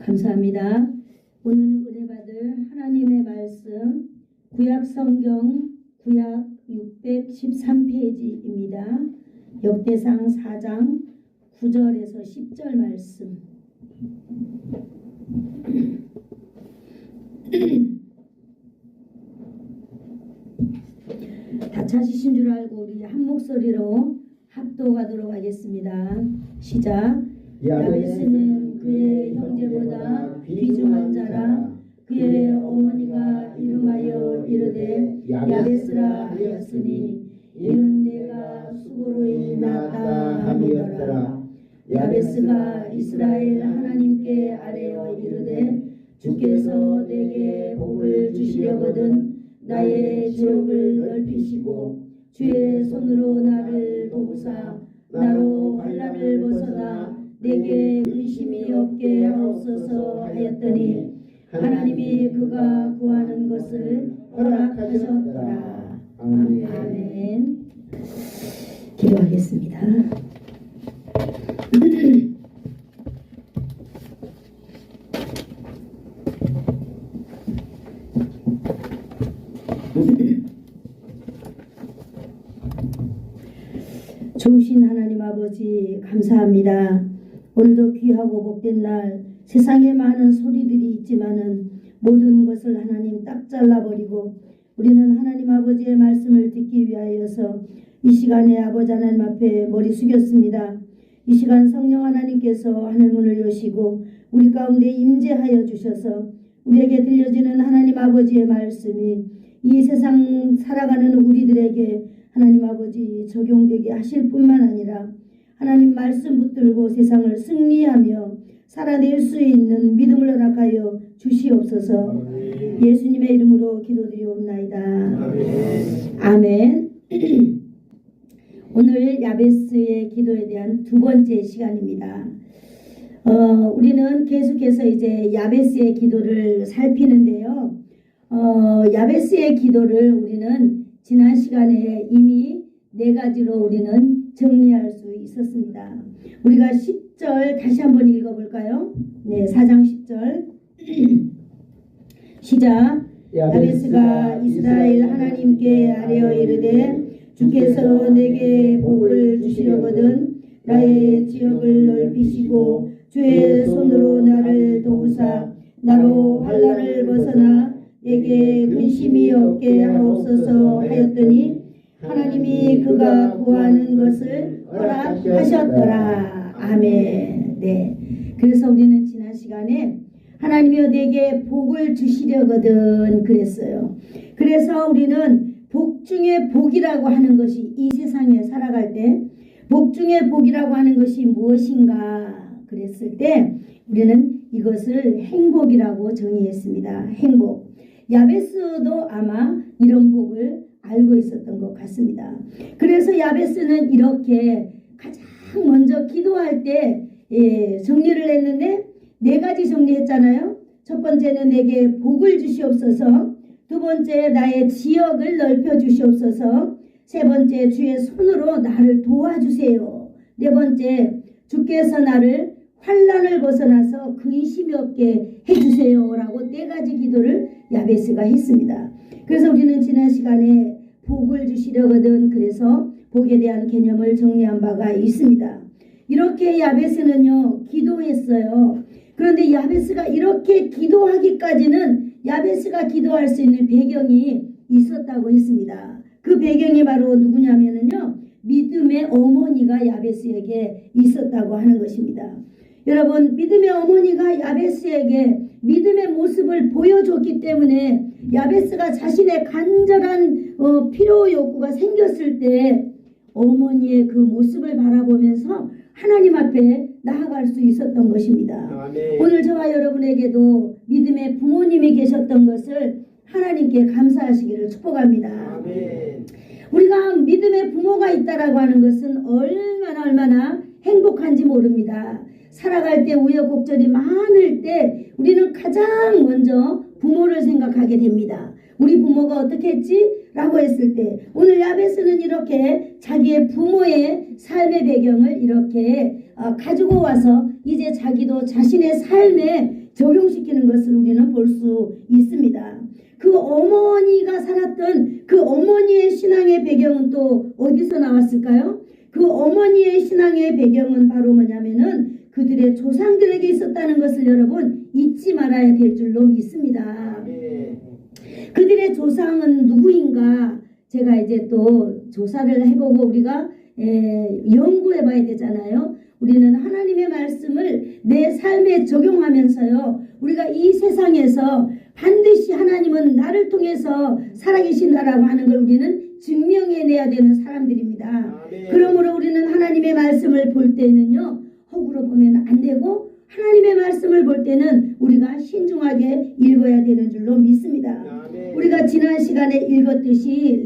감사합니다. 오늘 은혜받을 하나님의 말씀 구약성경 구약 613페이지입니다. 역대상 4장 9절에서 10절 말씀. 다 찾으신 줄 알고 우리 한 목소리로 합독하도록 하겠습니다. 시작. 야베스는 그의 형제보다 귀중한 자라. 그의 어머니가 이름하여 이르되 야베스라 하였으니 이는 내가 수고로이 낳았다 함이었더라. 야베스가 이스라엘 하나님께 아뢰어 이르되 주께서 내게 복을 주시려거든 나의 지역을 넓히시고 주의 손으로 나를 도우사 나로 환난을 벗어나 내게 근심이 없게 하옵소서 하였더니 하나님이 그가 구하는 것을 허락하셨더라. 아멘. 기도하겠습니다. 좋으신 하나님 아버지 감사합니다. 오늘도 귀하고 복된 날, 세상에 많은 소리들이 있지만은 모든 것을 하나님 딱 잘라버리고 우리는 하나님 아버지의 말씀을 듣기 위하여서 이 시간에 아버지 하나님 앞에 머리 숙였습니다. 이 시간 성령 하나님께서 하늘문을 여시고 우리 가운데 임재하여 주셔서 우리에게 들려지는 하나님 아버지의 말씀이 이 세상 살아가는 우리들에게 하나님 아버지 적용되게 하실 뿐만 아니라 하나님 말씀 붙들고 세상을 승리하며 살아낼 수 있는 믿음을 허락하여 주시옵소서. 예수님의 이름으로 기도드리옵나이다. 아멘. 오늘 야베스의 기도에 대한 두 번째 시간입니다. 우리는 계속해서 이제 야베스의 기도를 살피는데요. 야베스의 기도를 우리는 지난 시간에 이미 네 가지로 우리는 정리할 수 있었습니다. 우리가 10절 다시 한번 읽어볼까요? 네, 4장 10절 시작. 야베스가 이스라엘 하나님께 아뢰어 이르되 주께서 내게 복을 주시려거든 나의 지역을 넓히시고 주의 손으로 나를 도우사 나로 환난을 벗어나 내게 근심이 없게 하옵소서 하였더니 하나님이 그가 구하는 것을 허락하셨더라. 아멘. 네. 그래서 우리는 지난 시간에 하나님이여 내게 복을 주시려거든 그랬어요. 그래서 우리는 복 중에 복이라고 하는 것이 이 세상에 살아갈 때 복 중에 복이라고 하는 것이 무엇인가 그랬을 때 우리는 이것을 행복이라고 정의했습니다. 행복. 야베스도 아마 이런 복을 알고 있었던 것 같습니다. 그래서 야베스는 이렇게 가장 먼저 기도할 때 정리를 했는데 네 가지 정리했잖아요. 첫 번째는 내게 복을 주시옵소서, 두 번째 나의 지역을 넓혀 주시옵소서, 세 번째 주의 손으로 나를 도와주세요, 네 번째 주께서 나를 환난을 벗어나서 근심이 없게 해주세요 라고 네 가지 기도를 야베스가 했습니다. 그래서 우리는 지난 시간에 복을 주시려거든 그래서 복에 대한 개념을 정리한 바가 있습니다. 이렇게 야베스는요 기도했어요. 그런데 야베스가 이렇게 기도하기까지는 야베스가 기도할 수 있는 배경이 있었다고 했습니다. 그 배경이 바로 누구냐면요 믿음의 어머니가 야베스에게 있었다고 하는 것입니다. 여러분, 믿음의 어머니가 야베스에게 믿음의 모습을 보여줬기 때문에 야베스가 자신의 간절한 필요 욕구가 생겼을 때 어머니의 그 모습을 바라보면서 하나님 앞에 나아갈 수 있었던 것입니다. 아멘. 오늘 저와 여러분에게도 믿음의 부모님이 계셨던 것을 하나님께 감사하시기를 축복합니다. 아멘. 우리가 믿음의 부모가 있다라고 하는 것은 얼마나 행복한지 모릅니다. 살아갈 때 우여곡절이 많을 때 우리는 가장 먼저 부모를 생각하게 됩니다. 우리 부모가 어떻게 했지? 라고 했을 때 오늘 야베스는 이렇게 자기의 부모의 삶의 배경을 이렇게 가지고 와서 이제 자기도 자신의 삶에 적용시키는 것을 우리는 볼 수 있습니다. 그 어머니가 살았던 그 어머니의 신앙의 배경은 또 어디서 나왔을까요? 그 어머니의 신앙의 배경은 바로 뭐냐면은 그들의 조상들에게 있었다는 것을 여러분 잊지 말아야 될 줄로 믿습니다. 그들의 조상은 누구인가? 제가 이제 또 조사를 해보고 우리가 연구해 봐야 되잖아요. 우리는 하나님의 말씀을 내 삶에 적용하면서요, 우리가 이 세상에서 반드시 하나님은 나를 통해서 살아계신다라고 하는 걸 우리는 증명해내야 되는 사람들입니다. 그러므로 우리는 하나님의 말씀을 볼 때는요, 허구로 보면 안 되고 하나님의 말씀을 볼 때는 우리가 신중하게 읽어야 되는 줄로 믿습니다. 우리가 지난 시간에 읽었듯이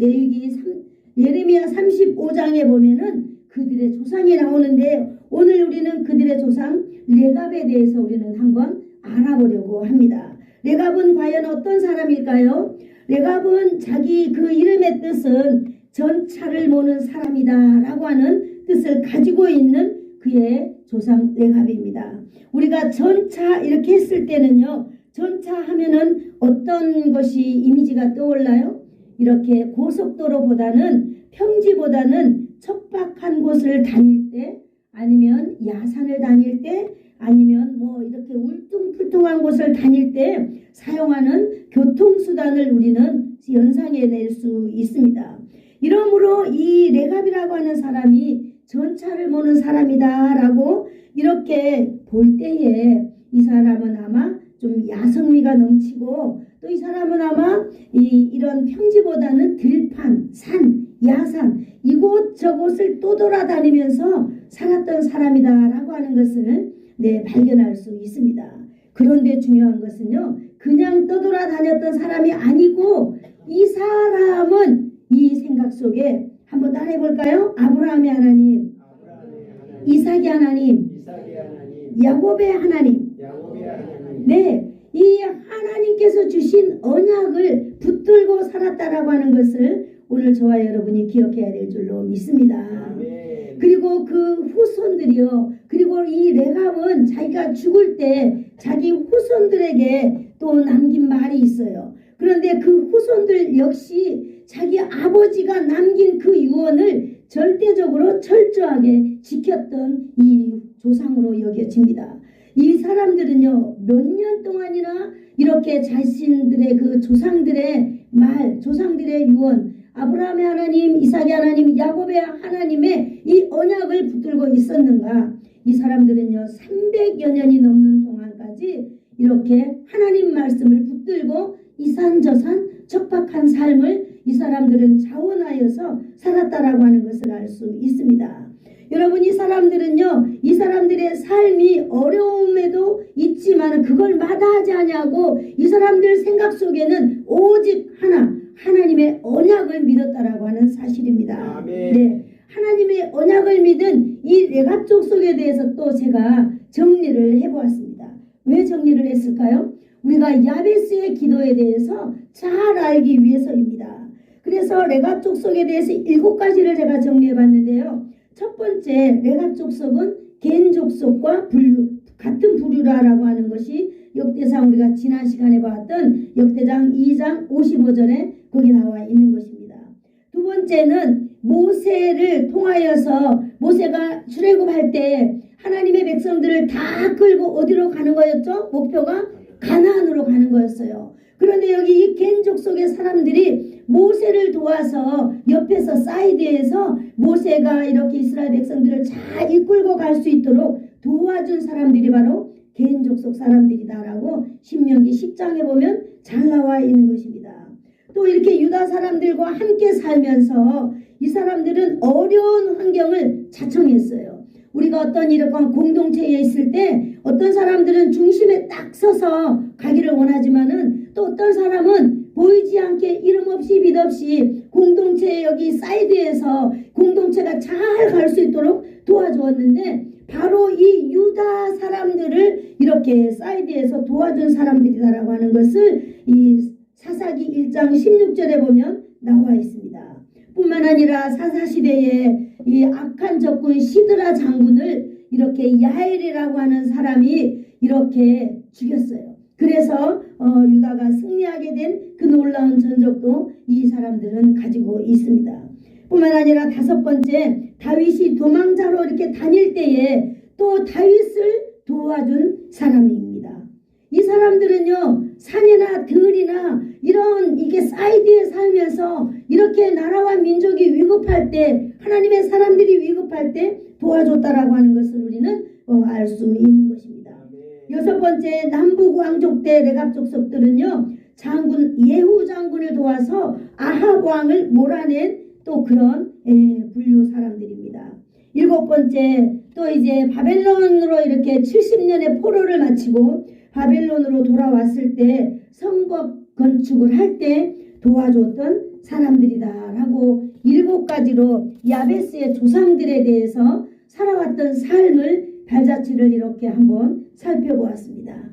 예레미야 35장에 보면은 그들의 조상이 나오는데, 오늘 우리는 그들의 조상 레갑에 대해서 우리는 한번 알아보려고 합니다. 레갑은 과연 어떤 사람일까요? 레갑은 자기 그 이름의 뜻은 전차를 모는 사람이다 라고 하는 뜻을 가지고 있는 그의 조상 레갑입니다. 우리가 전차 이렇게 했을 때는요, 전차 하면은 어떤 것이 이미지가 떠올라요? 이렇게 고속도로보다는, 평지보다는 척박한 곳을 다닐 때, 아니면 야산을 다닐 때, 아니면 뭐 이렇게 울퉁불퉁한 곳을 다닐 때 사용하는 교통수단을 우리는 연상해낼 수 있습니다. 이러므로 이 레갑이라고 하는 사람이 전차를 모는 사람이다 라고 이렇게 볼 때에 이 사람은 아마 좀 야성미가 넘치고, 또 이 사람은 아마 이런 평지보다는 들판, 산, 야산 이곳저곳을 떠돌아다니면서 살았던 사람이다라고 하는 것을 발견할 수 있습니다. 그런데 중요한 것은요, 그냥 떠돌아다녔던 사람이 아니고 이 사람은 이 생각 속에 한번 따라해 볼까요? 아브라함의 하나님, 이삭의 하나님, 야곱의 하나님. 네, 이 하나님께서 주신 언약을 붙들고 살았다라고 하는 것을 오늘 저와 여러분이 기억해야 될 줄로 믿습니다. 그리고 그 후손들이요, 그리고 이 레갑은 자기가 죽을 때 자기 후손들에게 또 남긴 말이 있어요. 그런데 그 후손들 역시 자기 아버지가 남긴 그 유언을 절대적으로 철저하게 지켰던 이 조상으로 여겨집니다. 이 사람들은요, 몇 년 동안이나 이렇게 자신들의 그 조상들의 말, 조상들의 유언, 아브라함의 하나님, 이삭의 하나님, 야곱의 하나님의 이 언약을 붙들고 있었는가? 이 사람들은요, 300여 년이 넘는 동안까지 이렇게 하나님 말씀을 붙들고 이산저산 척박한 삶을 이 사람들은 자원하여서 살았다라고 하는 것을 알 수 있습니다. 여러분, 이 사람들은요, 이 사람들의 삶이 어려움에도 있지만 그걸 마다하지 아니하고 이 사람들 생각 속에는 오직 하나님의 언약을 믿었다라고 하는 사실입니다. 네, 하나님의 언약을 믿은 이 레갑 족속에 대해서 또 제가 정리를 해보았습니다. 왜 정리를 했을까요? 우리가 야베스의 기도에 대해서 잘 알기 위해서입니다. 그래서 레갑 족속에 대해서 7가지를 제가 정리해 봤는데요. 첫 번째, 레갑 족속은 겐 족속과 같은 부류라고 하는 것이 역대상 우리가 지난 시간에 봤던 역대장 2장 55절에 거기 나와 있는 것입니다. 두 번째는 모세를 통하여서 모세가 출애굽할 때 하나님의 백성들을 다 끌고 어디로 가는 거였죠? 목표가 가나안으로 가는 거였어요. 그런데 여기 이 겐 족속의 사람들이 모세를 도와서 옆에서 사이드에서 모세가 이렇게 이스라엘 백성들을 잘 이끌고 갈 수 있도록 도와준 사람들이 바로 겐 족속 사람들이다라고 신명기 10장에 보면 잘 나와 있는 것입니다. 또 이렇게 유다 사람들과 함께 살면서 이 사람들은 어려운 환경을 자청했어요. 우리가 어떤 이런 공동체에 있을 때 어떤 사람들은 중심에 딱 서서 가기를 원하지만은 또 어떤 사람은 보이지 않게 이름 없이 빛 없이 공동체 여기 사이드에서 공동체가 잘 갈 수 있도록 도와주었는데, 바로 이 유다 사람들을 이렇게 사이드에서 도와준 사람들이다라고 하는 것을 이 사사기 1장 16절에 보면 나와 있습니다. 뿐만 아니라 사사시대에 이 악한 적군 시드라 장군을 이렇게 야엘이라고 하는 사람이 이렇게 죽였어요. 그래서 유다가 승리하게 된 그 놀라운 전적도 이 사람들은 가지고 있습니다. 뿐만 아니라 다섯 번째, 다윗이 도망자로 이렇게 다닐 때에 또 다윗을 도와준 사람입니다. 이 사람들은요, 산이나 들이나 이런 이게 사이드에 살면서 이렇게 나라와 민족이 위급할 때, 하나님의 사람들이 위급할 때 도와줬다라고 하는 것을 우리는 알 수 있는 것입니다. 여섯 번째, 남북 왕족 때 레갑 족속들은요, 장군 예후 장군을 도와서 아합 왕을 몰아낸 또 그런 분류 사람들입니다. 일곱 번째, 또 이제 바벨론으로 이렇게 70년의 포로를 마치고 바벨론으로 돌아왔을 때 성벽 건축을 할 때 도와줬던 사람들이다라고 일곱 가지로 야베스의 조상들에 대해서 살아왔던 삶을 발자취를 이렇게 한번 살펴보았습니다.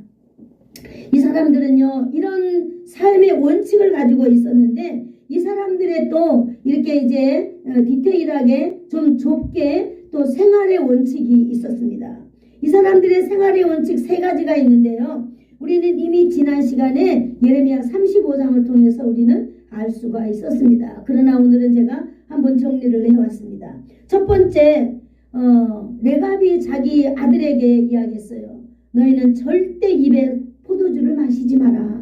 이 사람들은요, 이런 삶의 원칙을 가지고 있었는데 이 사람들의 또 이렇게 이제 디테일하게 좀 좁게 또 생활의 원칙이 있었습니다. 이 사람들의 생활의 원칙 세 가지가 있는데요. 우리는 이미 지난 시간에 예레미야 35장을 통해서 우리는 알 수가 있었습니다. 그러나 오늘은 제가 한번 정리를 해왔습니다. 첫 번째, 레갑이 자기 아들에게 이야기했어요. 너희는 절대 입에 포도주를 마시지 마라.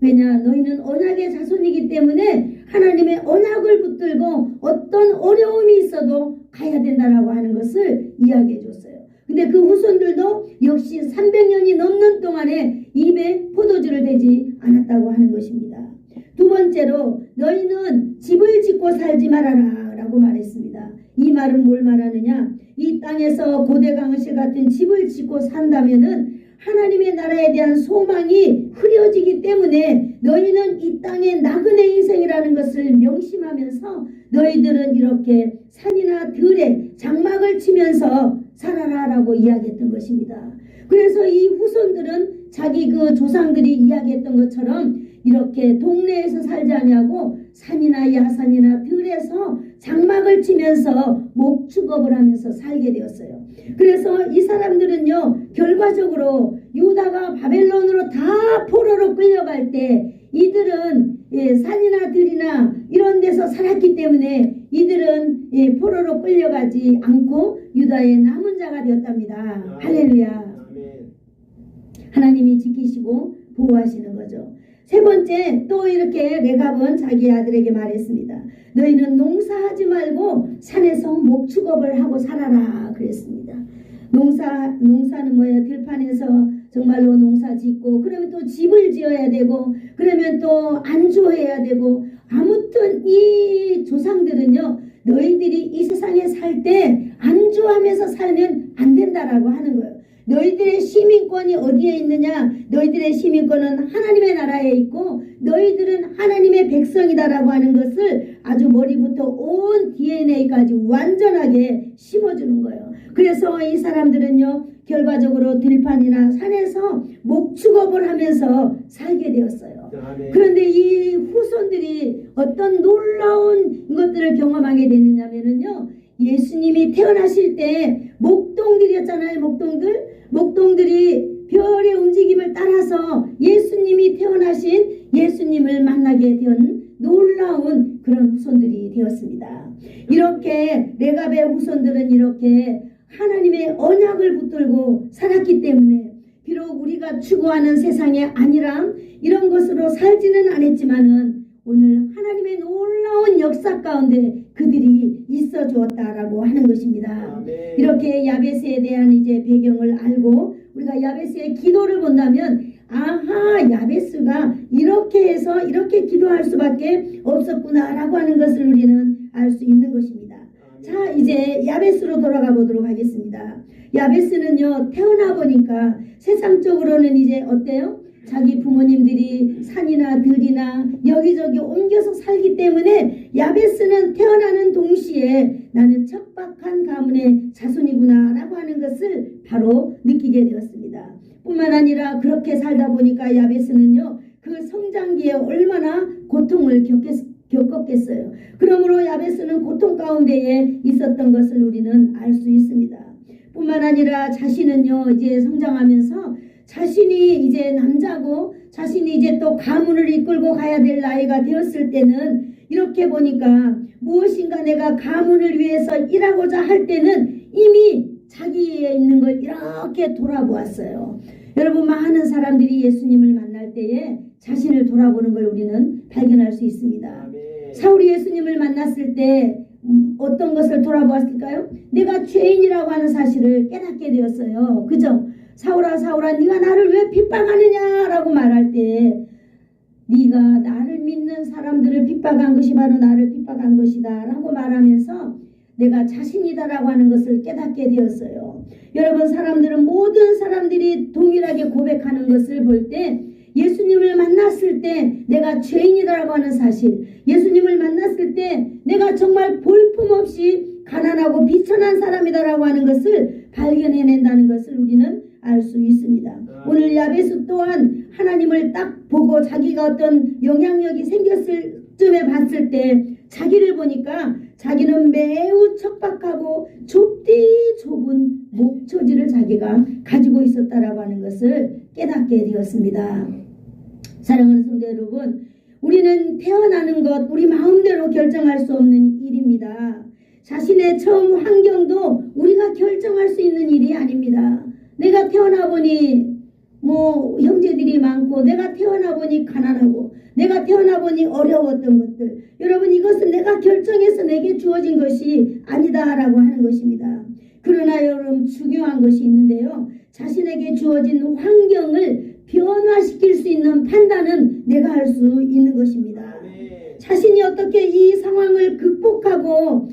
왜냐, 너희는 언약의 자손이기 때문에 하나님의 언약을 붙들고 어떤 어려움이 있어도 가야 된다라고 하는 것을 이야기해 줬어요. 근데 그 후손들도 역시 300년이 넘는 동안에 입에 포도주를 대지 않았다고 하는 것입니다. 두 번째로, 너희는 집을 짓고 살지 말아라 라고 말했습니다. 이 말은 뭘 말하느냐, 이 땅에서 고대강실 같은 집을 짓고 산다면은 하나님의 나라에 대한 소망이 흐려지기 때문에 너희는 이 땅의 나그네 인생이라는 것을 명심하면서 너희들은 이렇게 산이나 들에 장막을 치면서 살아라라고 이야기했던 것입니다. 그래서 이 후손들은 자기 그 조상들이 이야기했던 것처럼 이렇게 동네에서 살지 아니하고 산이나 야산이나 들에서 장막을 치면서 목축업을 하면서 살게 되었어요. 그래서 이 사람들은요, 결과적으로 유다가 바벨론으로 다 포로로 끌려갈 때 이들은 산이나 들이나 이런 데서 살았기 때문에 이들은 포로로 끌려가지 않고 유다의 남은 자가 되었답니다. 할렐루야. 하나님이 지키시고 보호하시는 거죠. 세 번째, 또 이렇게 레갑은 자기 아들에게 말했습니다. 너희는 농사하지 말고 산에서 목축업을 하고 살아라 그랬습니다. 농사는 뭐예요? 들판에서 정말로 농사 짓고, 그러면 또 집을 지어야 되고, 그러면 또 안주해야 되고, 아무튼 이 조상들은요, 너희들이 이 세상에 살 때 안주하면서 살면 안 된다라고 하는 거예요. 너희들의 시민권이 어디에 있느냐? 너희들의 시민권은 하나님의 나라에 있고 너희들은 하나님의 백성이다라고 하는 것을 아주 머리부터 온 DNA까지 완전하게 심어주는 거예요. 그래서 이 사람들은요, 결과적으로 들판이나 산에서 목축업을 하면서 살게 되었어요. 그런데 이 후손들이 어떤 놀라운 것들을 경험하게 됐느냐면요, 예수님이 태어나실 때 목동들이었잖아요. 목동들이 별의 움직임을 따라서 예수님이 태어나신 예수님을 만나게 된 놀라운 그런 후손들이 되었습니다. 이렇게 레갑의 후손들은 이렇게 하나님의 언약을 붙들고 살았기 때문에 비록 우리가 추구하는 세상의 안일함 이런 것으로 살지는 않았지만은 오늘 하나님의 놀라운 역사 가운데 그들이 있어 주었다라고 하는 것입니다. 아멘. 이렇게 야베스에 대한 이제 배경을 알고 우리가 야베스의 기도를 본다면 아하, 야베스가 이렇게 해서 이렇게 기도할 수밖에 없었구나라고 하는 것을 우리는 알 수 있는 것입니다. 아멘. 자, 이제 야베스로 돌아가 보도록 하겠습니다. 야베스는요, 태어나 보니까 세상적으로는 이제 어때요? 자기 부모님들이 산이나 들이나 여기저기 옮겨서 살기 때문에 야베스는 태어나는 동시에 나는 척박한 가문의 자손이구나 라고 하는 것을 바로 느끼게 되었습니다. 뿐만 아니라 그렇게 살다 보니까 야베스는요, 그 성장기에 얼마나 고통을 겪었겠어요. 그러므로 야베스는 고통 가운데에 있었던 것을 우리는 알 수 있습니다. 뿐만 아니라 자신은요 이제 성장하면서 자신이 이제 남자고 자신이 이제 또 가문을 이끌고 가야 될 나이가 되었을 때는 이렇게 보니까 무엇인가 내가 가문을 위해서 일하고자 할 때는 이미 자기에 있는 걸 이렇게 돌아보았어요. 여러분, 많은 사람들이 예수님을 만날 때에 자신을 돌아보는 걸 우리는 발견할 수 있습니다. 사울이 예수님을 만났을 때 어떤 것을 돌아보았을까요? 내가 죄인이라고 하는 사실을 깨닫게 되었어요. 그죠? 사울아 사울아 네가 나를 왜 핍박하느냐라고 말할 때 네가 나를 믿는 사람들을 핍박한 것이 바로 나를 핍박한 것이다 라고 말하면서 내가 자신이다라고 하는 것을 깨닫게 되었어요. 여러분, 사람들은 모든 사람들이 동일하게 고백하는 것을 볼 때 예수님을 만났을 때 내가 죄인이라고 하는 사실, 예수님을 만났을 때 내가 정말 볼품없이 가난하고 비천한 사람이다라고 하는 것을 발견해낸다는 것을 우리는 알 수 있습니다. 오늘 야베스 또한 하나님을 딱 보고 자기가 어떤 영향력이 생겼을 쯤에 봤을 때 자기를 보니까 자기는 매우 척박하고 좁디 좁은 목초지를 자기가 가지고 있었다라고 하는 것을 깨닫게 되었습니다. 사랑하는 성도 여러분, 우리는 태어나는 것 우리 마음대로 결정할 수 없는 일입니다. 자신의 처음 환경도 우리가 결정할 수 있는 일이 아닙니다. 내가 태어나 보니 형제들이 많고 내가 태어나 보니 가난하고 내가 태어나 보니 어려웠던 것들, 여러분, 이것은 내가 결정해서 내게 주어진 것이 아니다라고 하는 것입니다. 그러나 여러분, 중요한 것이 있는데요. 자신에게 주어진 환경을 변화시킬 수 있는 판단은 내가 할 수 있는 것입니다. 자신이 어떻게 이 상황을 극복하고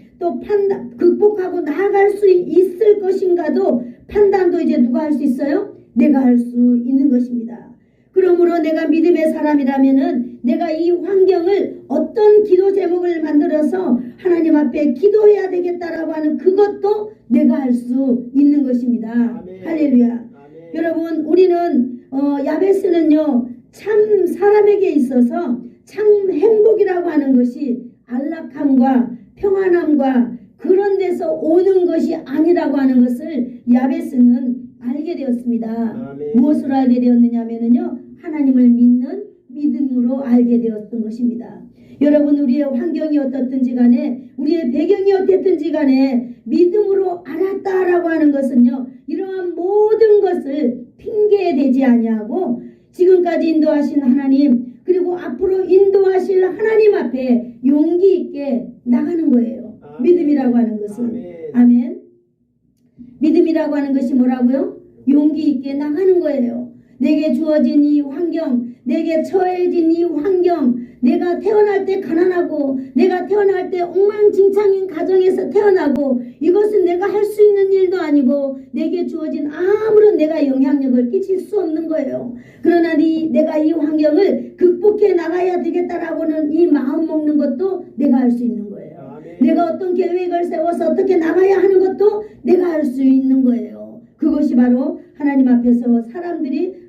극복하고 나아갈 수 있을 것인가도 판단도 이제 누가 할 수 있어요? 내가 할 수 있는 것입니다. 그러므로 내가 믿음의 사람이라면은 내가 이 환경을 어떤 기도 제목을 만들어서 하나님 앞에 기도해야 되겠다라고 하는 그것도 내가 할 수 있는 것입니다. 아멘. 할렐루야. 아멘. 여러분, 우리는 야베스는요 참 사람에게 있어서 참 행복이라고 하는 것이 안락함과 평안함과 그런 데서 오는 것이 아니라고 하는 것을 야베스는 알게 되었습니다. 아멘. 무엇으로 알게 되었느냐면요, 하나님을 믿는 믿음으로 알게 되었던 것입니다. 여러분, 우리의 환경이 어떻든지 간에 우리의 배경이 어땠든지 간에 믿음으로 알았다라고 하는 것은요, 이러한 모든 것을 핑계되지 아니하고 지금까지 인도하신 하나님 그리고 앞으로 인도하실 하나님 앞에 용기 있게 나가는 거예요. 아멘. 믿음이라고 하는 것은. 아멘. 아멘. 믿음이라고 하는 것이 뭐라고요? 용기 있게 나가는 거예요. 내게 주어진 이 환경, 내게 처해진 이 환경, 내가 태어날 때 가난하고 내가 태어날 때 엉망진창인 가정에서 태어나고 이것은 내가 할 수 있는 일도 아니고 내게 주어진 아무런 내가 영향력을 끼칠 수 없는 거예요. 그러나 내가 이 환경을 극복해 나가야 되겠다라고는 이 마음 먹는 것도 내가 할 수 있는 거예요. 아멘. 내가 어떤 계획을 세워서 어떻게 나가야 하는 것도 내가 할 수 있는 거예요. 그것이 바로 하나님 앞에서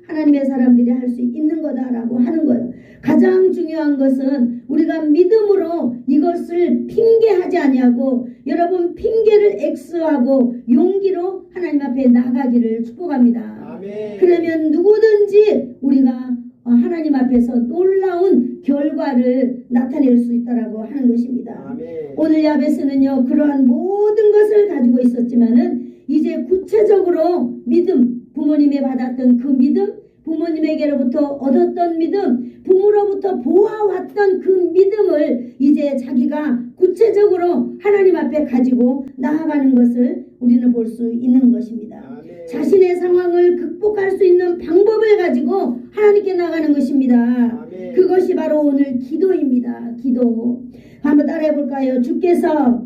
하나님의 사람들이 할 수 있는 거다라고 하는 거예요. 가장 중요한 것은 우리가 믿음으로 이것을 핑계하지 아니하고, 여러분, 핑계를 X하고 용기로 하나님 앞에 나가기를 축복합니다. 아멘. 그러면 누구든지 우리가 하나님 앞에서 놀라운 결과를 나타낼 수 있다라고 하는 것입니다. 아멘. 오늘 야베스는요 그러한 모든 것을 가지고 있었지만은 이제 구체적으로 믿음, 부모님이 받았던 그 믿음, 부모님에게로부터 얻었던 믿음, 부모로부터 보아왔던 그 믿음을 이제 자기가 구체적으로 하나님 앞에 가지고 나아가는 것을 우리는 볼 수 있는 것입니다. 아멘. 자신의 상황을 극복할 수 있는 방법을 가지고 하나님께 나가는 것입니다. 아멘. 그것이 바로 오늘 기도입니다. 기도. 한번 따라해 볼까요? 주께서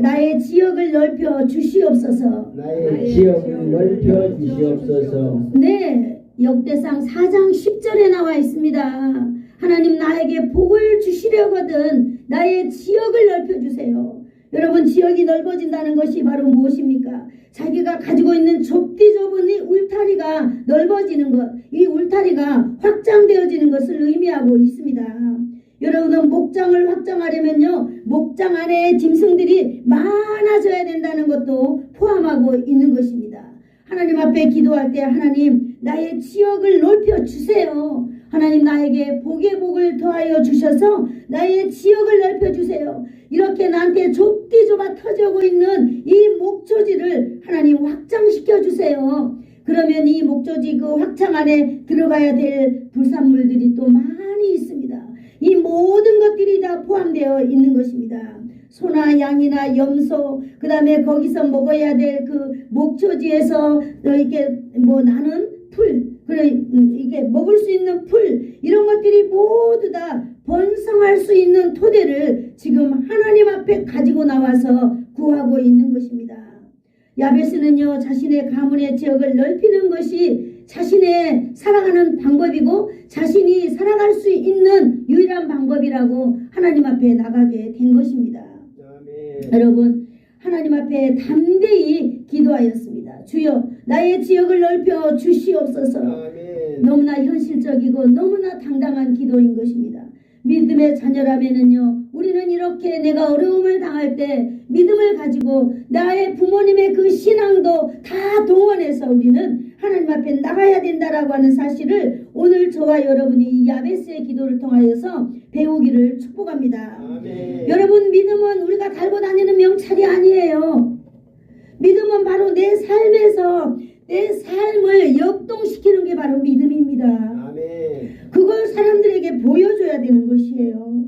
나의 지역을 넓혀 주시옵소서. 나의 지역을 넓혀 주시옵소서. 네, 역대상 4장 10절에 나와 있습니다. 하나님 나에게 복을 주시려거든 나의 지역을 넓혀주세요. 여러분, 지역이 넓어진다는 것이 바로 무엇입니까? 자기가 가지고 있는 좁디 좁은 이 울타리가 넓어지는 것, 이 울타리가 확장되어지는 것을 의미하고 있습니다. 여러분은 목장을 확장하려면요 목장 안에 짐승들이 많아져야 된다는 것도 포함하고 확장하고 있는 것입니다. 하나님 앞에 기도할 때 하나님 나의 지역을 넓혀 주세요. 하나님 나에게 복의 복을 더하여 주셔서 나의 지역을 넓혀 주세요. 이렇게 나한테 좁디 좁아 터지고 있는 이 목초지를 하나님 확장시켜 주세요. 그러면 이 목초지 그 확장 안에 들어가야 될 불산물들이 또 많이 있습니다. 이 모든 것들이 다 포함되어 있는 것입니다. 소나 양이나 염소, 그 다음에 거기서 먹어야 될 그 목초지에서 이렇게 뭐 나는 풀, 그래 이게 먹을 수 있는 풀, 이런 것들이 모두 다 번성할 수 있는 토대를 지금 하나님 앞에 가지고 나와서 구하고 있는 것입니다. 야베스는요, 자신의 가문의 지역을 넓히는 것이 자신의 살아가는 방법이고 자신이 살아갈 수 있는 유일한 방법이라고 하나님 앞에 나가게 된 것입니다. 여러분, 하나님 앞에 담대히 기도하였습니다. 주여, 나의 지역을 넓혀 주시옵소서. 아멘. 너무나 현실적이고 너무나 당당한 기도인 것입니다. 믿음의 자녀라면은요, 우리는 이렇게 내가 어려움을 당할 때 믿음을 가지고 나의 부모님의 그 신앙도 다 동원해서 우리는 하나님 앞에 나가야 된다라고 하는 사실을 오늘 저와 여러분이 이 야베스의 기도를 통하여서 배우기를 축복합니다. 아멘. 여러분, 믿음은 우리가 달고 다니는 명찰이 아니에요. 믿음은 바로 내 삶에서 내 삶을 역동시키는 게 바로 믿음입니다. 아멘. 그걸 사람들에게 보여줘야 되는 것이에요.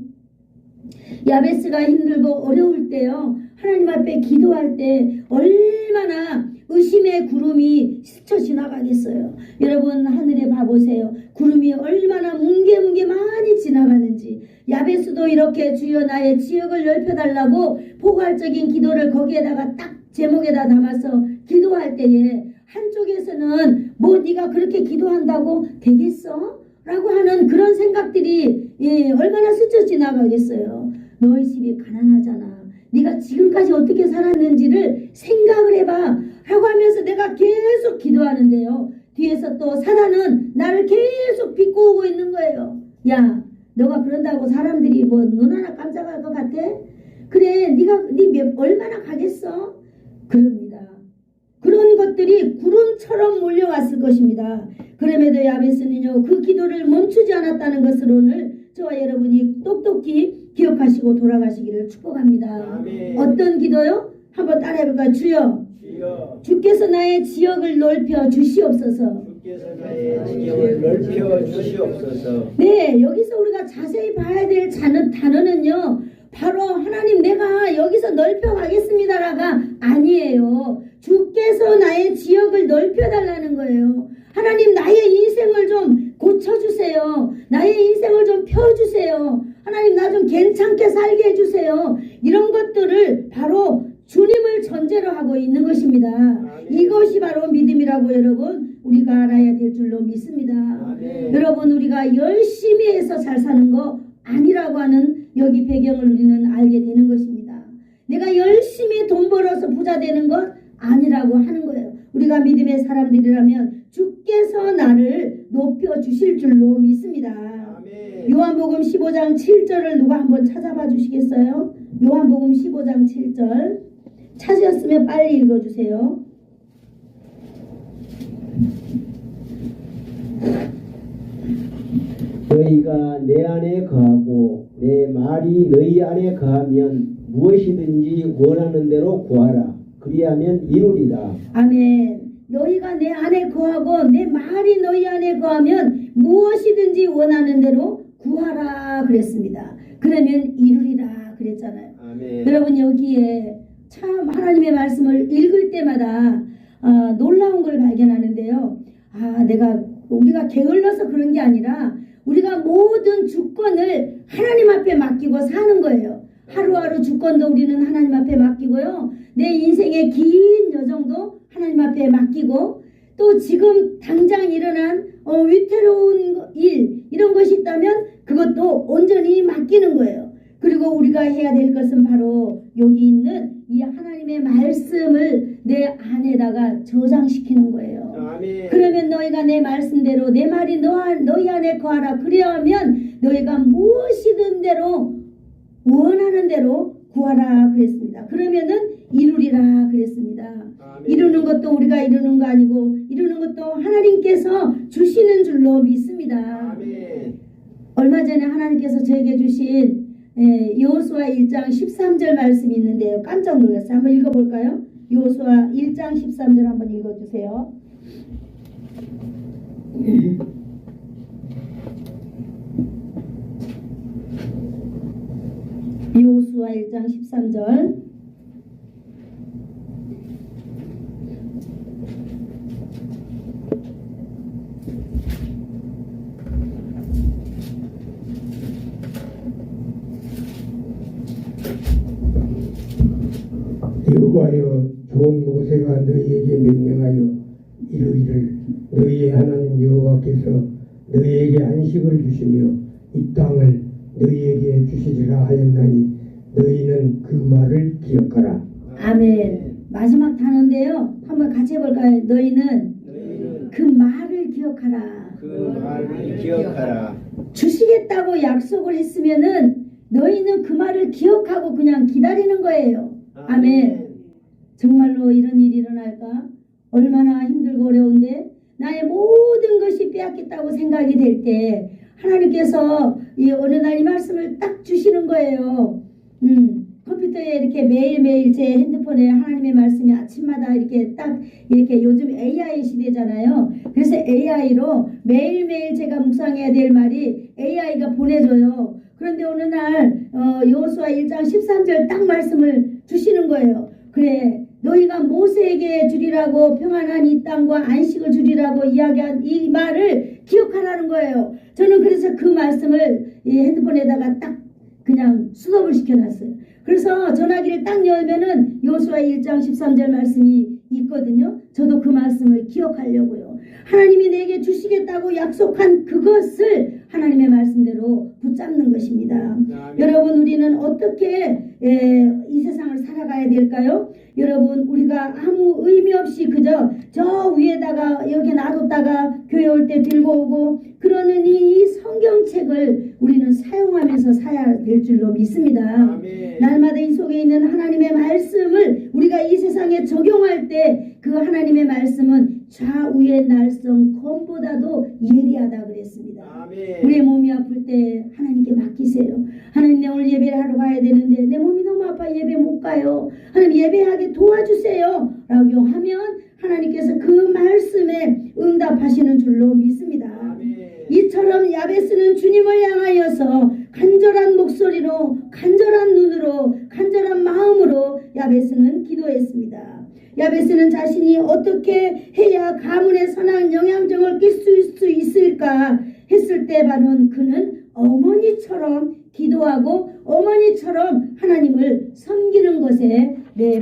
야베스가 힘들고 어려울 때요, 하나님 앞에 기도할 때 얼마나 의심의 구름이 스쳐 지나가겠어요. 여러분, 하늘에 봐보세요. 구름이 얼마나 뭉게뭉게 많이 지나가는지. 야베스도 이렇게 주여 나의 지역을 넓혀달라고 포괄적인 기도를 거기에다가 딱 제목에다 담아서 기도할 때에 한쪽에서는 뭐 네가 그렇게 기도한다고 되겠어? 라고 하는 그런 생각들이 얼마나 스쳐 지나가겠어요. 너희 집이 가난하잖아. 네가 지금까지 어떻게 살았는지를 생각을 해봐 라고 하면서 내가 계속 기도하는데요, 뒤에서 또 사단은 나를 계속 비꼬고 있는 거예요. 야, 너가 그런다고 사람들이 뭐 눈 하나 깜짝할 것 같아? 그래, 네가 얼마나 가겠어? 그럽니다. 그런 것들이 구름처럼 몰려왔을 것입니다. 그럼에도 야베스는요, 그 기도를 멈추지 않았다는 것을 오늘 저와 여러분이 똑똑히 기억하시고 돌아가시기를 축복합니다. 아멘. 어떤 기도요? 한번 따라해볼까요? 주여, 주께서 나의 지역을 넓혀 주시옵소서. 주께서 나의 지역을 넓혀 주시옵소서. 네, 여기서 우리가 자세히 봐야 될 단어는요, 바로 하나님 내가 여기서 넓혀 가겠습니다라가 아니에요. 주께서 나의 지역을 넓혀 달라는 거예요. 하나님 나의 인생을 좀 고쳐주세요. 나의 인생을 좀 펴주세요. 하나님 나 좀 괜찮게 살게 해주세요. 이런 것들을 바로 주님을 전제로 하고 있는 것입니다. 아멘. 이것이 바로 믿음이라고 여러분 우리가 알아야 될 줄로 믿습니다. 아멘. 여러분, 우리가 열심히 해서 잘 사는 거 아니라고 하는 여기 배경을 우리는 알게 되는 것입니다. 내가 열심히 돈 벌어서 부자 되는 것 아니라고 하는 거예요. 우리가 믿음의 사람들이라면 주께서 나를 높여 주실 줄로 믿습니다. 아멘. 요한복음 15장 7절을 누가 한번 찾아봐 주시겠어요? 요한복음 15장 7절 찾으셨으면 빨리 읽어주세요. 너희가 내 안에 거하고 내 말이 너희 안에 거하면 무엇이든지 원하는 대로 구하라. 그리하면 이루리라. 아멘. 너희가 내 안에 거하고 내 말이 너희 안에 거하면 무엇이든지 원하는 대로 구하라 그랬습니다. 그러면 이루리라 그랬잖아요. 아멘. 여러분, 여기에 참 하나님의 말씀을 읽을 때마다 놀라운 걸 발견하는데요. 우리가 게을러서 그런 게 아니라 우리가 모든 주권을 하나님 앞에 맡기고 사는 거예요. 하루하루 주권도 우리는 하나님 앞에 맡기고요. 내 인생의 긴 여정도 하나님 앞에 맡기고, 또 지금 당장 일어난 위태로운 일 이런 것이 있다면 그것도 온전히 맡기는 거예요. 그리고 우리가 해야 될 것은 바로 여기 있는 이 하나님의 말씀을 내 안에다가 저장시키는 거예요. 아멘. 그러면 너희가 내 말씀대로 내 말이 너희 안에 거하라. 그리하면 너희가 무엇이든 대로 원하는 대로 구하라 그랬습니다. 그러면은 이루리라 그랬습니다. 아멘. 이루는 것도 우리가 이루는 거 아니고 이루는 것도 하나님께서 주시는 줄로 믿습니다. 아멘. 얼마 전에 하나님께서 저에게 주신 여호수아 1장 13절 말씀이 있는데요. 깜짝 놀랐어요. 한번 읽어볼까요? 여호수아 1장 13절 한번 읽어주세요. 여호수아 1장 13절. 여호와여 종 모세가 너희에게 명령하여 이르기를 너희의 하나님 여호와께서 너희에게 안식을 주시며 이 땅을 너희에게 주시리라 하였나니 너희는 그 말을 기억하라. 아멘. 마지막 단어인데요. 한번 같이 해볼까요? 너희는 그 말을 기억하라. 그 말을 기억하라. 주시겠다고 약속을 했으면은 너희는 그 말을 기억하고 그냥 기다리는 거예요. 아멘. 정말로 이런 일이 일어날까? 얼마나 힘들고 어려운데 나의 모든 것이 빼앗겼다고 생각이 될 때 하나님께서 이 어느 날 이 말씀을 딱 주시는 거예요. 컴퓨터에 이렇게 매일매일 제 핸드폰에 하나님의 말씀이 아침마다 이렇게 딱 이렇게 요즘 AI 시대잖아요. 그래서 AI로 매일매일 제가 묵상해야 될 말이 AI가 보내줘요. 그런데 어느 날 여호수아 1장 13절 딱 말씀을 주시는 거예요. 그래 너희가 모세에게 주리라고 평안한 이 땅과 안식을 주리라고 이야기한 이 말을 기억하라는 거예요. 저는 그래서 그 말씀을 이 핸드폰에다가 딱 그냥 수업을 시켜놨어요. 그래서 전화기를 딱 열면은 여호수아 1장 13절 말씀이 있거든요. 저도 그 말씀을 기억하려고요. 하나님이 내게 주시겠다고 약속한 그것을 하나님의 말씀대로 붙잡는 것입니다. 여러분 우리는 어떻게 이 세상을 살아가야 될까요? 여러분 우리가 아무 의미 없이 그저 저 위에다가 여기 놔뒀다가 교회 올 때 들고 오고 그러는 이 성경책을 우리는 사용하면서 살아야 될 줄로 믿습니다. 아멘. 날마다 이 속에 있는 하나님의 말씀을 우리가 이 세상에 적용할 때 그 하나님의 말씀은 좌우의 날성 검보다도 예리하다 그랬습니다. 아멘. 우리의 몸이 아플 때 하나님께 맡기세요. 하나님 내 오늘 예배를 하러 가야 되는데 내 몸이 너무 아파 예배 못 가요. 하나님 예배하게 도와주세요 라고 하면 하나님께서 그 말씀에 응답하시는 줄로 믿습니다. 아멘. 이처럼 야베스는 주님을 향하여서 간절한 목소리로 간절한 눈으로 간절한 마음으로 야베스는 기도했습니다. 야베스는 자신이 어떻게 해야 가문의 선한 영향력을 끼칠 수 있을까 했을 때 바로 그는 어머니처럼 기도하고 어머니처럼 하나님을 섬기는 것에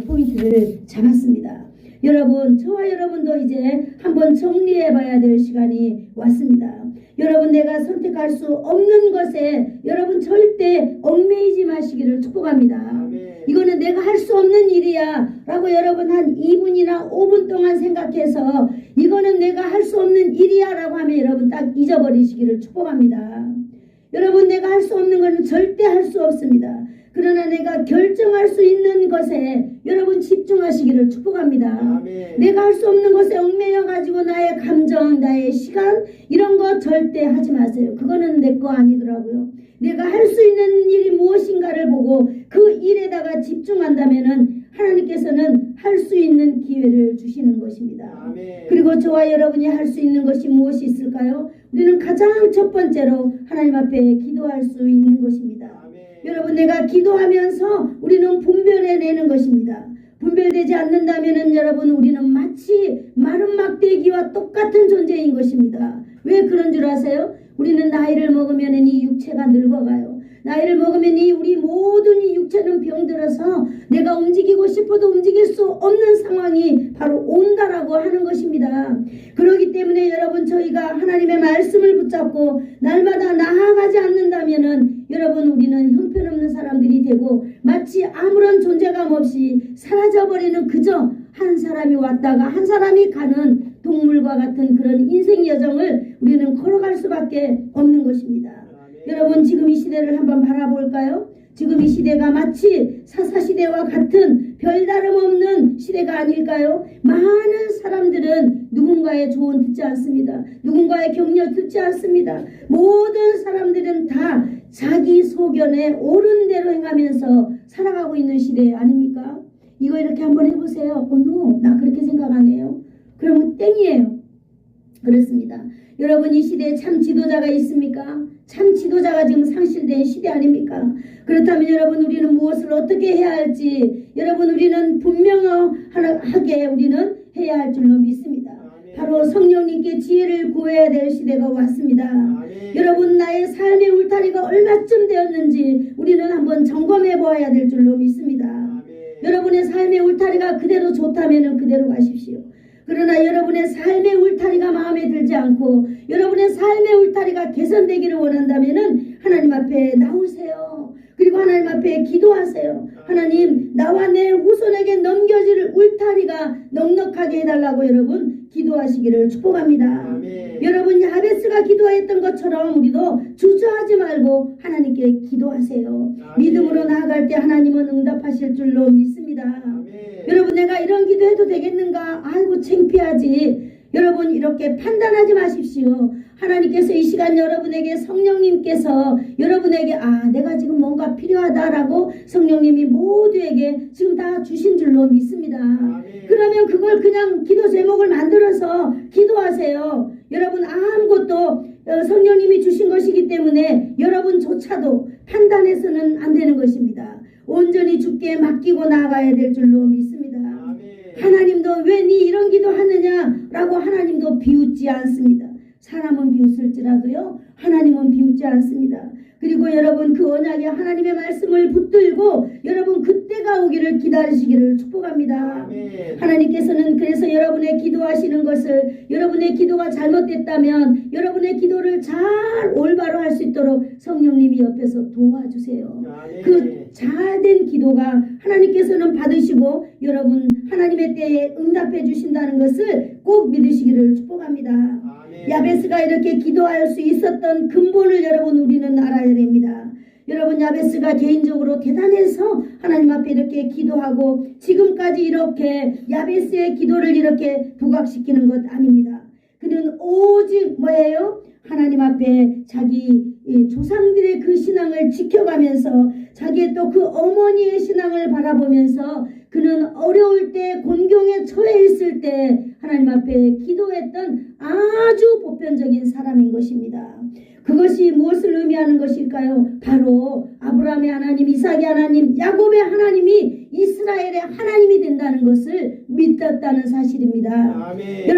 포인트를 잡았습니다. 여러분 저와 여러분도 이제 한번 정리해 봐야 될 시간이 왔습니다. 여러분 내가 선택할 수 없는 것에 여러분 절대 얽매이지 마시기를 축복합니다. 아멘. 이거는 내가 할 수 없는 일이야 라고 여러분 한 2분이나 5분 동안 생각해서 이거는 내가 할 수 없는 일이야 라고 하면 여러분 딱 잊어버리시기를 축복합니다. 여러분 내가 할 수 없는 것은 절대 할 수 없습니다. 그러나 내가 결정할 수 있는 것에 여러분 집중하시기를 축복합니다. 아멘. 내가 할 수 없는 것에 얽매여 가지고 나의 감정, 나의 시간 이런 거 절대 하지 마세요. 그거는 내 거 아니더라고요. 내가 할 수 있는 일이 무엇인가를 보고 그 일에다가 집중한다면은 하나님께서는 할 수 있는 기회를 주시는 것입니다. 아멘. 그리고 저와 여러분이 할 수 있는 것이 무엇이 있을까요? 우리는 가장 첫 번째로 하나님 앞에 기도할 수 있는 것입니다. 아멘. 여러분 내가 기도하면서 우리는 분별해내는 것입니다. 분별되지 않는다면은 여러분 우리는 마치 마른 막대기와 똑같은 존재인 것입니다. 왜 그런 줄 아세요? 우리는 나이를 먹으면 이 육체가 늙어가요. 나이를 먹으면 우리 모든 이 육체는 병들어서 내가 움직이고 싶어도 움직일 수 없는 상황이 바로 온다라고 하는 것입니다. 그렇기 때문에 여러분 저희가 하나님의 말씀을 붙잡고 날마다 나아가지 않는다면은 여러분 우리는 형편없는 사람들이 되고 마치 아무런 존재감 없이 사라져버리는 그저 한 사람이 왔다가 한 사람이 가는 동물과 같은 그런 인생 여정을 우리는 걸어갈 수밖에 없는 것입니다. 여러분 지금 이 시대를 한번 바라볼까요? 지금 이 시대가 마치 사사시대와 같은 별다름 없는 시대가 아닐까요? 많은 사람들은 누군가의 조언 듣지 않습니다. 누군가의 격려 듣지 않습니다. 모든 사람들은 다 자기 소견에 옳은 대로 행하면서 살아가고 있는 시대 아닙니까? 이거 이렇게 한번 해보세요. no, 나 그렇게 생각 안 해요. 그러면 땡이에요. 그렇습니다. 여러분, 이 시대에 참 지도자가 있습니까? 참 지도자가 지금 상실된 시대 아닙니까? 그렇다면 여러분, 우리는 무엇을 어떻게 해야 할지 여러분, 우리는 분명하게 우리는 해야 할 줄로 믿습니다. 바로 성령님께 지혜를 구해야 될 시대가 왔습니다. 여러분, 나의 삶의 울타리가 얼마쯤 되었는지 우리는 한번 점검해 보아야 될 줄로 믿습니다. 여러분의 삶의 울타리가 그대로 좋다면 그대로 가십시오. 그러나 여러분의 삶의 울타리가 마음에 들지 않고 여러분의 삶의 울타리가 개선되기를 원한다면 하나님 앞에 나오세요. 그리고 하나님 앞에 기도하세요. 하나님, 나와 내 후손에게 넘겨질 울타리가 넉넉하게 해달라고 여러분 기도하시기를 축복합니다. 아멘. 여러분, 야베스가 기도했던 것처럼 우리도 주저하지 말고 하나님께 기도하세요. 아멘. 믿음으로 나아갈 때 하나님은 응답하실 줄로 믿습니다. 아멘. 여러분, 내가 이런 기도해도 되겠는가? 아이고 창피하지. 여러분, 이렇게 판단하지 마십시오. 하나님께서 이 시간 여러분에게, 성령님께서 여러분에게 내가 지금 뭔가 필요하다라고 성령님이 모두에게 지금 다 주신 줄로 믿습니다. 아멘. 그러면 그걸 그냥 기도 제목을 만들어서 기도하세요. 여러분, 아무것도 성령님이 주신 것이기 때문에 여러분조차도 판단해서는 안 되는 것입니다. 온전히 주께 맡기고 나아가야 될 줄로 믿습니다. 아멘. 하나님도 왜 네 이런 기도 하느냐라고 하나님도 비웃지 않습니다. 사람은 비웃을지라도요, 하나님은 비웃지 않습니다. 그리고 여러분, 그 언약의 하나님의 말씀을 붙들고 여러분 그때가 오기를 기다리시기를 축복합니다. 아멘. 하나님께서는 그래서 여러분의 기도하시는 것을, 여러분의 기도가 잘못됐다면 여러분의 기도를 잘 올바로 할 수 있도록 성령님이 옆에서 도와주세요. 아멘. 그 잘된 기도가 하나님께서는 받으시고 여러분 하나님의 때에 응답해 주신다는 것을 꼭 믿으시기를 축복합니다. 아멘. 야베스가 이렇게 기도할 수 있었던 근본을 여러분 우리는 알아야 됩니다. 여러분, 야베스가 개인적으로 대단해서 하나님 앞에 이렇게 기도하고 지금까지 이렇게 야베스의 기도를 이렇게 부각시키는 것 아닙니다. 그는 오직 뭐예요? 하나님 앞에 자기 조상들의 그 신앙을 지켜가면서 자기의 또 그 어머니의 신앙을 바라보면서 그는 어려울 때, 곤경에 처해 있을 때 하나님 앞에 기도했던 아주 보편적인 사람인 것입니다. 그것이 무엇을 의미하는 것일까요? 바로 아브라함의 하나님, 이삭의 하나님, 야곱의 하나님이 이스라엘의 하나님이 된다는 것을 믿었다는 사실입니다. 아멘.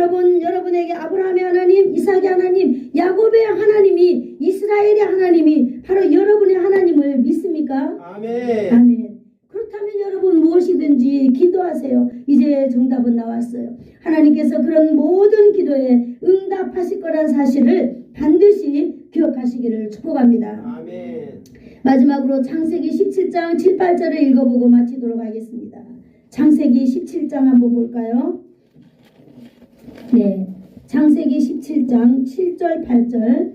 여러분에게 아브라함의 하나님, 이삭의 하나님, 야곱의 하나님이, 이스라엘의 하나님이 바로 여러분의 하나님을 믿습니까? 아멘. 아멘. 그렇다면 여러분 무엇이든지 기도하세요. 이제 정답은 나왔어요. 하나님께서 그런 모든 기도에 응답하실 거란 사실을 반드시 기억하시기를 축복합니다. 아멘. 마지막으로 창세기 17장 7, 8절을 읽어보고 마치도록 하겠습니다. 창세기 17장 한번 볼까요? 네, 창세기 17장 7절 8절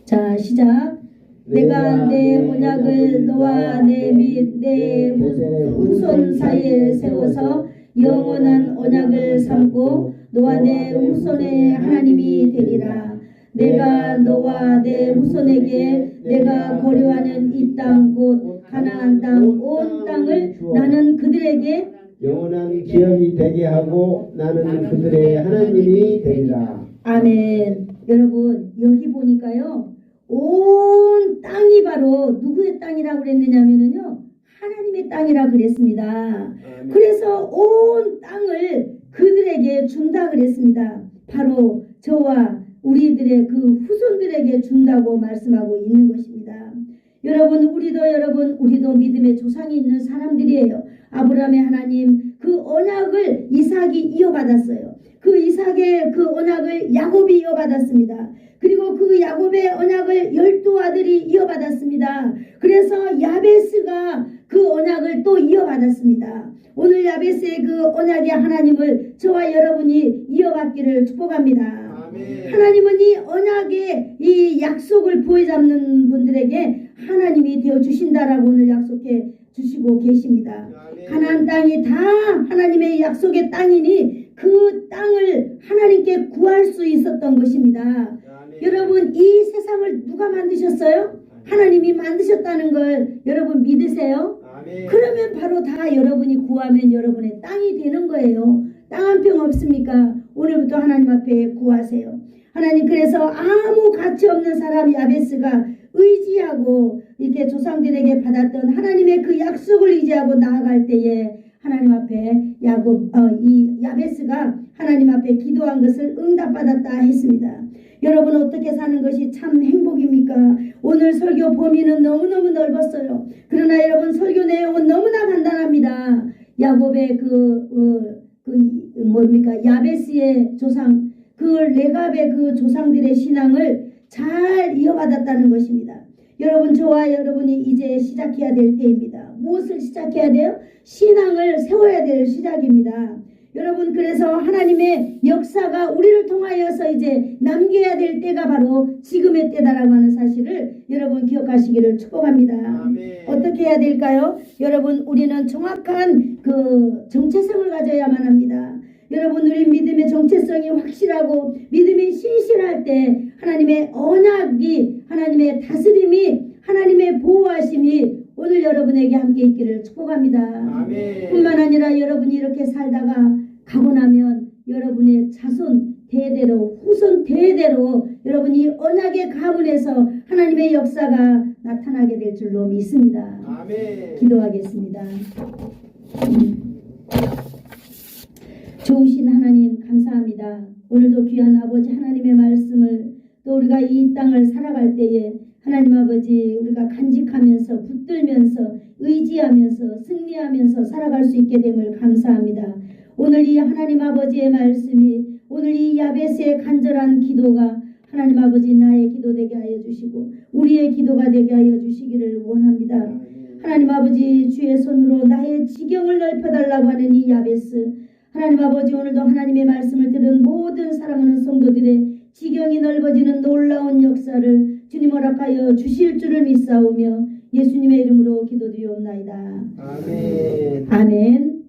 자, 시작. 내가 내 언약을 너와 내 및 내 후손 사이에 세워서 영원한 언약을 삼고 너와 내 후손의 하나님이 되리라. 내가 너와 내 후손에게 내가 거류하는 이 땅 곧 가나안 땅 온 땅을 나는 그들에게 영원한 기업이 되게 하고 나는 그들의 하나님이 되리라. 아멘. 여러분, 여기 보니까요, 온 땅이 바로 누구의 땅이라고 그랬느냐면요, 하나님의 땅이라 그랬습니다. 아멘. 그래서 온 땅을 그들에게 준다 그랬습니다. 바로 저와 우리들의 그 후손들에게 준다고 말씀하고 있는 것입니다. 여러분, 우리도 믿음의 조상이 있는 사람들이에요. 아브라함의 하나님, 그 언약을 이삭이 이어받았어요. 그 이삭의 그 언약을 야곱이 이어받았습니다. 그리고 그 야곱의 언약을 12아들이 이어받았습니다. 그래서 야베스가 그 언약을 또 이어받았습니다. 오늘 야베스의 그 언약의 하나님을 저와 여러분이 이어받기를 축복합니다. 아멘. 하나님은 이 언약의 이 약속을 부여잡는 분들에게 하나님이 되어 주신다라고 오늘 약속해 주시고 계십니다. 아멘. 가나안 땅이 다 하나님의 약속의 땅이니 그 땅을 하나님께 구할 수 있었던 것입니다. 아멘. 여러분, 이 세상을 누가 만드셨어요? 하나님이 만드셨다는 걸 여러분 믿으세요? 아멘. 그러면 바로 다 여러분이 구하면 여러분의 땅이 되는 거예요. 땅 한 평 없습니까? 오늘부터 하나님 앞에 구하세요. 하나님, 그래서 아무 가치 없는 사람 야베스가 의지하고 이렇게 조상들에게 받았던 하나님의 그 약속을 의지하고 나아갈 때에 하나님 앞에 이 야베스가 하나님 앞에 기도한 것을 응답받았다 했습니다. 여러분, 어떻게 사는 것이 참 행복입니까? 오늘 설교 범위는 너무너무 넓었어요. 그러나 여러분, 설교 내용은 너무나 간단합니다. 야곱의 야베스의 조상, 그 레갑의 그 조상들의 신앙을 잘 이어받았다는 것입니다. 여러분, 저와 여러분이 이제 시작해야 될 때입니다. 무엇을 시작해야 돼요? 신앙을 세워야 될 시작입니다. 여러분, 그래서 하나님의 역사가 우리를 통하여서 이제 남겨야 될 때가 바로 지금의 때다라고 하는 사실을 여러분 기억하시기를 축복합니다. 아멘. 어떻게 해야 될까요? 여러분, 우리는 정확한 그 정체성을 가져야만 합니다. 여러분, 우리 믿음의 정체성이 확실하고 믿음이 신실할 때 하나님의 언약이, 하나님의 다스림이, 하나님의 보호하심이 오늘 여러분에게 함께 있기를 축복합니다. 아멘. 뿐만 아니라 여러분이 이렇게 살다가 가고 나면 여러분의 자손 대대로, 후손 대대로 여러분이 언약의 가문에서 하나님의 역사가 나타나게 될 줄로 믿습니다. 아멘. 기도하겠습니다. 좋으신 하나님, 감사합니다. 오늘도 귀한 아버지 하나님의 말씀을, 또 우리가 이 땅을 살아갈 때에 하나님 아버지, 우리가 간직하면서 붙들면서 의지하면서 승리하면서 살아갈 수 있게 됨을 감사합니다. 오늘 이 하나님 아버지의 말씀이, 오늘 이 야베스의 간절한 기도가 하나님 아버지 나의 기도 되게 하여 주시고 우리의 기도가 되게 하여 주시기를 원합니다. 하나님 아버지, 주의 손으로 나의 지경을 넓혀달라고 하는 이 야베스, 하나님 아버지, 오늘도 하나님의 말씀을 들은 모든 사랑하는 성도들의 지경이 넓어지는 놀라운 역사를 주님 허락하여 주실 줄을 믿사오며 예수님의 이름으로 기도드리옵나이다. 아멘. 아멘.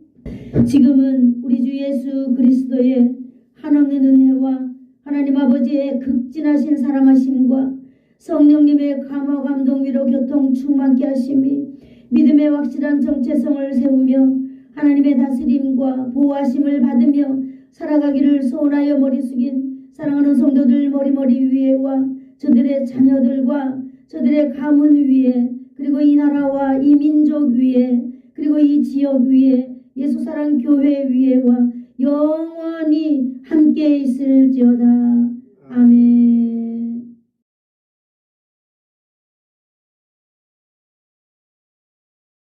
지금은 우리 주 예수 그리스도의 한없는 은혜와 하나님 아버지의 극진하신 사랑하심과 성령님의 감화 감동 위로 교통 충만케 하심이 믿음의 확실한 정체성을 세우며 하나님의 다스림과 보호하심을 받으며 살아가기를 소원하여 머리 숙인 사랑하는 성도들 머리 위에와 저들의 자녀들과 저들의 가문 위에, 그리고 이 나라와 이 민족 위에, 그리고 이 지역 위에, 예수사랑 교회 위에와